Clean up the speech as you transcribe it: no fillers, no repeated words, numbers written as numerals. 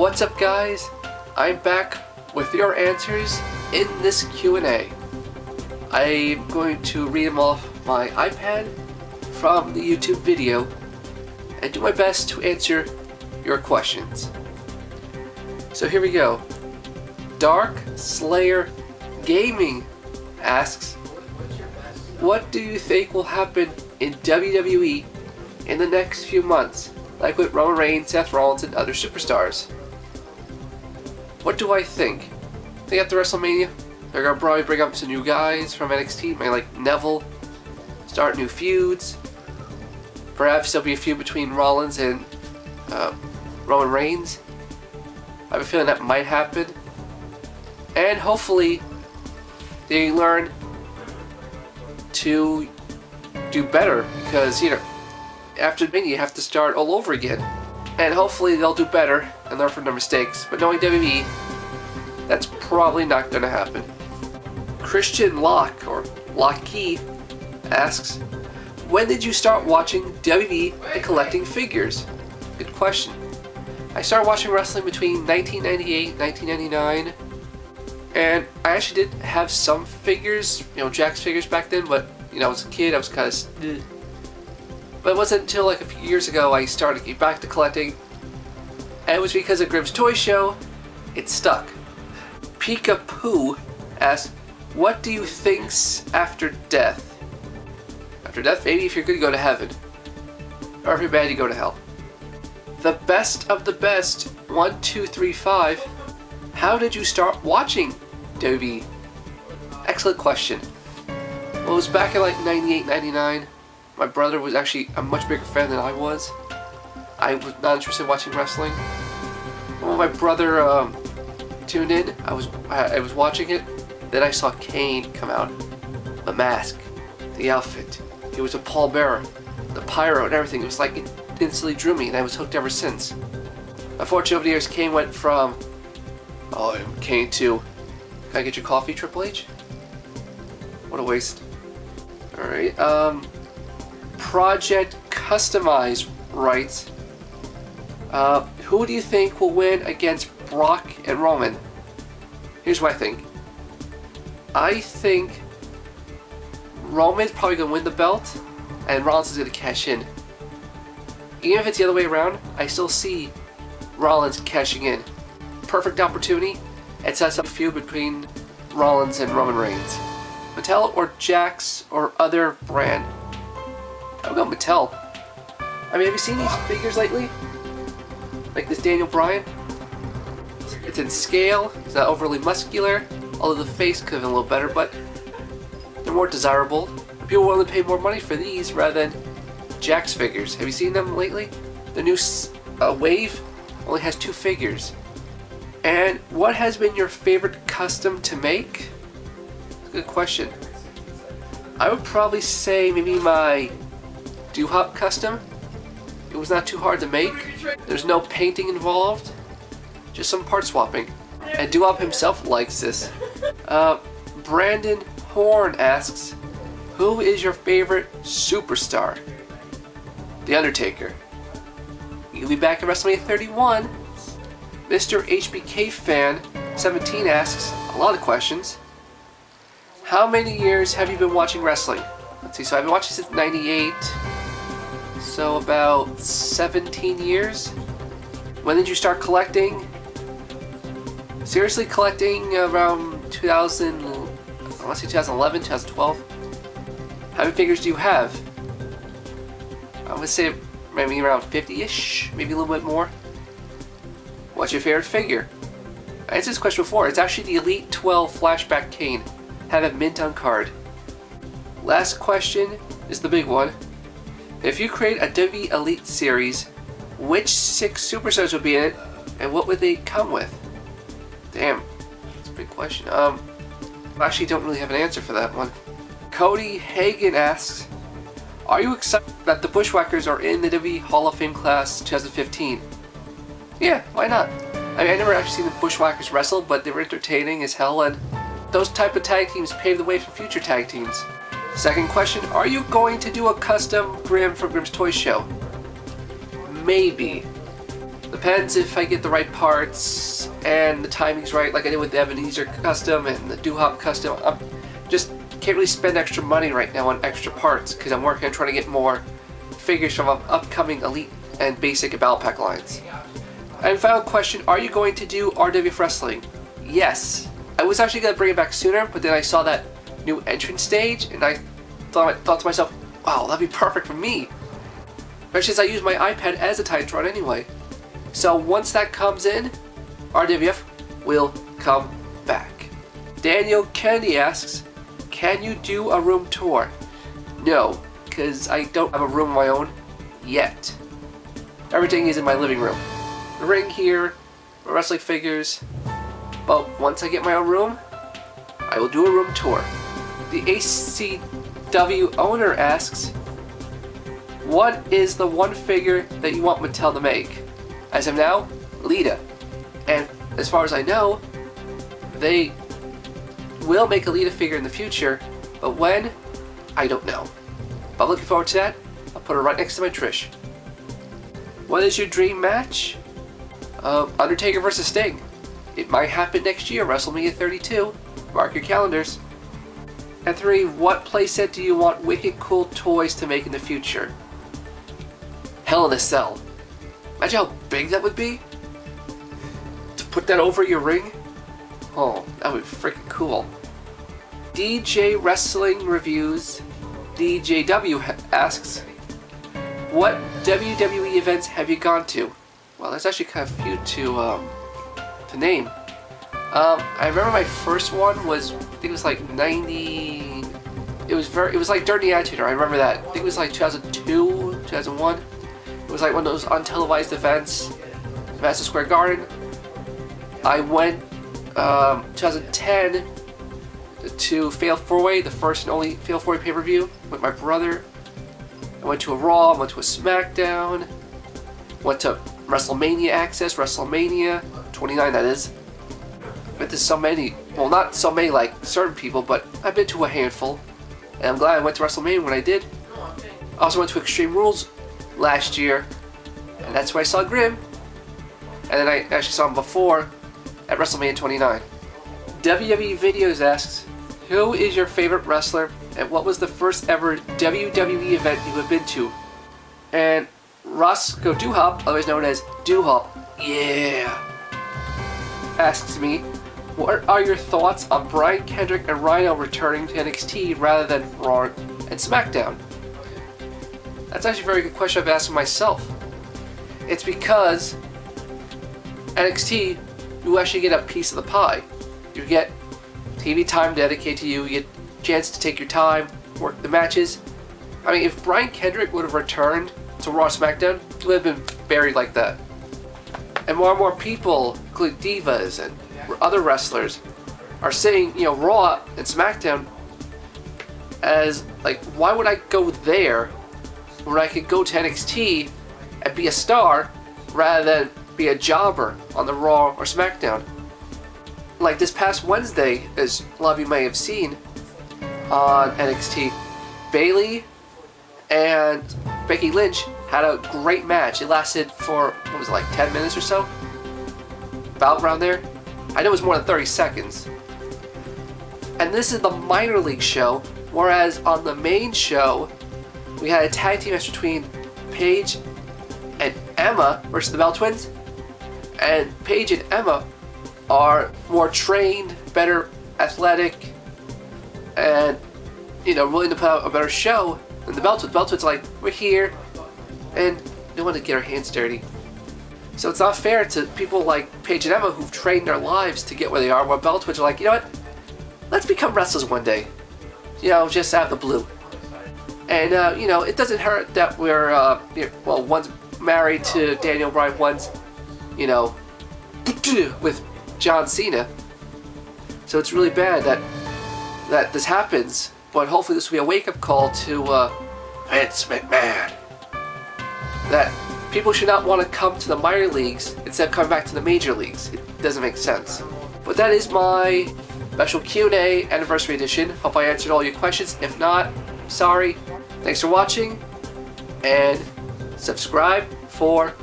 What's up, guys? I'm back with your answers in this Q&A. I'm going to read them off my iPad from the YouTube video and do my best to answer your questions. So here we go. Dark Slayer Gaming asks, what do you think will happen in WWE in the next few months, like with Roman Reigns, Seth Rollins, and other superstars? What do I think? I think after WrestleMania, they're going to probably bring up some new guys from NXT, maybe like Neville, start new feuds. Perhaps there'll be a feud between Rollins and Roman Reigns. I have a feeling that might happen. And hopefully, they learn to do better, because, you know, after Mania you have to start all over again. And hopefully they'll do better and learn from their mistakes. But knowing WWE, that's probably not going to happen. Christian Locke, or Lockey, asks, when did you start watching WWE and collecting figures? Good question. I started watching wrestling between 1998 and 1999. And I actually did have some figures, you know, Jakks figures back then, but, you know, as a kid I was kind of... But it wasn't until like a few years ago I started to get back to collecting. And it was because of Grimm's Toy Show, it stuck. Pika Poo asks, what do you think's after death? After death, maybe if you're good you go to heaven. Or if you're bad you go to hell. The best of the best, 1235. How did you start watching WWE? Excellent question. Well, it was back in like 98, 99. My brother was actually a much bigger fan than I was. I was not interested in watching wrestling. When my brother tuned in, I was watching it. Then I saw Kane come out. The mask, the outfit. He was a pallbearer, the pyro and everything. It was like it instantly drew me, and I was hooked ever since. Unfortunately, over the years, Kane went from Kane to, can I get your coffee, Triple H? What a waste. Alright, Project Customize writes, who do you think will win against Brock and Roman? Here's what I think. I think Roman's probably going to win the belt, and Rollins is going to cash in. Even if it's the other way around, I still see Rollins cashing in. Perfect opportunity. It sets up a feud between Rollins and Roman Reigns. Mattel or Jakks or other brand? I'll go Mattel. I mean, have you seen these figures lately? Like this Daniel Bryan? It's in scale, it's not overly muscular, although the face could have been a little better, but they're more desirable. People are willing to pay more money for these rather than Jakks figures. Have you seen them lately? The new Wave only has 2 figures. And what has been your favorite custom to make? That's a good question. I would probably say maybe my Doo-Hop custom. It was not too hard to make. There's no painting involved, just some part swapping. And Doo-Hop himself likes this. Brandon Horn asks, who is your favorite superstar? The Undertaker. He'll be back at WrestleMania 31. Mr. HBK Fan 17 asks a lot of questions. How many years have you been watching wrestling? Let's see, so I've been watching since 98. So about 17 years. When did you start collecting? Seriously collecting around 2000, I want to say 2011, 2012. How many figures do you have? I would say maybe around 50-ish, maybe a little bit more. What's your favorite figure? I answered this question before. It's actually the Elite 12 Flashback Kane. Have it mint on card. Last question is the big one. If you create a WWE Elite series, which 6 superstars would be in it, and what would they come with? Damn, that's a big question. I actually don't really have an answer for that one. Cody Hagen asks, are you excited that the Bushwhackers are in the WWE Hall of Fame class 2015? Yeah, why not? I mean, I never actually seen the Bushwhackers wrestle, but they were entertaining as hell, and those type of tag teams paved the way for future tag teams. Second question, are you going to do a custom Grimm from Grimm's Toy Show? Maybe. Depends if I get the right parts and the timing's right, like I did with the Ebenezer custom and the Doo-Hop custom. I'm just can't really spend extra money right now on extra parts because I'm working on trying to get more figures from upcoming Elite and Basic Battle Pack lines. And final question, are you going to do RWF Wrestling? Yes. I was actually going to bring it back sooner, but then I saw that new entrance stage and I thought to myself, wow, that'd be perfect for me. Especially since I use my iPad as a Titantron anyway. So once that comes in, RWF will come back. Daniel Kennedy asks, can you do a room tour? No, because I don't have a room of my own yet. Everything is in my living room. The ring here, my wrestling figures. But once I get my own room, I will do a room tour. The ACW owner asks, what is the one figure that you want Mattel to make? As of now, Lita. And as far as I know, they will make a Lita figure in the future, but when? I don't know. But I'm looking forward to that. I'll put her right next to my Trish. What is your dream match? Undertaker versus Sting. It might happen next year, WrestleMania 32. Mark your calendars. And 3, what playset do you want wicked cool toys to make in the future? Hell in a Cell. Imagine how big that would be? To put that over your ring? Oh, that would be freaking cool. DJ Wrestling Reviews DJW asks, what WWE events have you gone to? Well, there's actually kind of a few to name. I remember my first one was, I think it was like 90. It was like during the Attitude Era. I remember that. I think it was like 2002, 2001. It was like one of those untelevised events, Madison Square Garden. I went 2010 to Fatal 4-Way, the first and only Fatal 4-Way pay-per-view with my brother. I went to a Raw, went to a SmackDown, went to WrestleMania Access, WrestleMania 29 that is. Been to so many, well not so many like certain people, but I've been to a handful. And I'm glad I went to WrestleMania when I did. I also went to Extreme Rules last year, and that's where I saw Grimm. And then I actually saw him before at WrestleMania 29. WWE Videos asks, who is your favorite wrestler and what was the first ever WWE event you have been to? And Roscoe Doo-Hop, otherwise known as Doo-Hop, yeah, asks me, what are your thoughts on Brian Kendrick and Rhino returning to NXT rather than Raw and SmackDown? That's actually a very good question I've asked myself. It's because NXT, you actually get a piece of the pie. You get TV time dedicated to you, you get a chance to take your time, work the matches. I mean, if Brian Kendrick would have returned to Raw SmackDown, he would have been buried like that. And more and more people, including divas and other wrestlers, are saying, you know, Raw and SmackDown as, like, why would I go there when I could go to NXT and be a star rather than be a jobber on the Raw or SmackDown? Like this past Wednesday, as a lot of you may have seen on NXT, Bayley and Becky Lynch had a great match. It lasted for, what was it, like 10 minutes or so? About around there. I know it was more than 30 seconds. And this is the minor league show, whereas on the main show, we had a tag team match between Paige and Emma versus the Bell Twins. And Paige and Emma are more trained, better athletic, and, you know, willing to put out a better show than the Bell Twins. Bell Twins are like, we're here, and they want to get our hands dirty. So it's not fair to people like Paige and Emma who've trained their lives to get where they are, while Bell Twins are like, you know what, let's become wrestlers one day. You know, just out of the blue. And, you know, it doesn't hurt that we're, well, one's married to Daniel Bryan, one's, you know, with John Cena. So it's really bad that this happens, but hopefully this will be a wake-up call to Vince McMahon. That people should not want to come to the minor leagues instead of coming back to the major leagues. It doesn't make sense. But that is my special Q&A anniversary edition. Hope I answered all your questions. If not, sorry. Thanks for watching, and subscribe for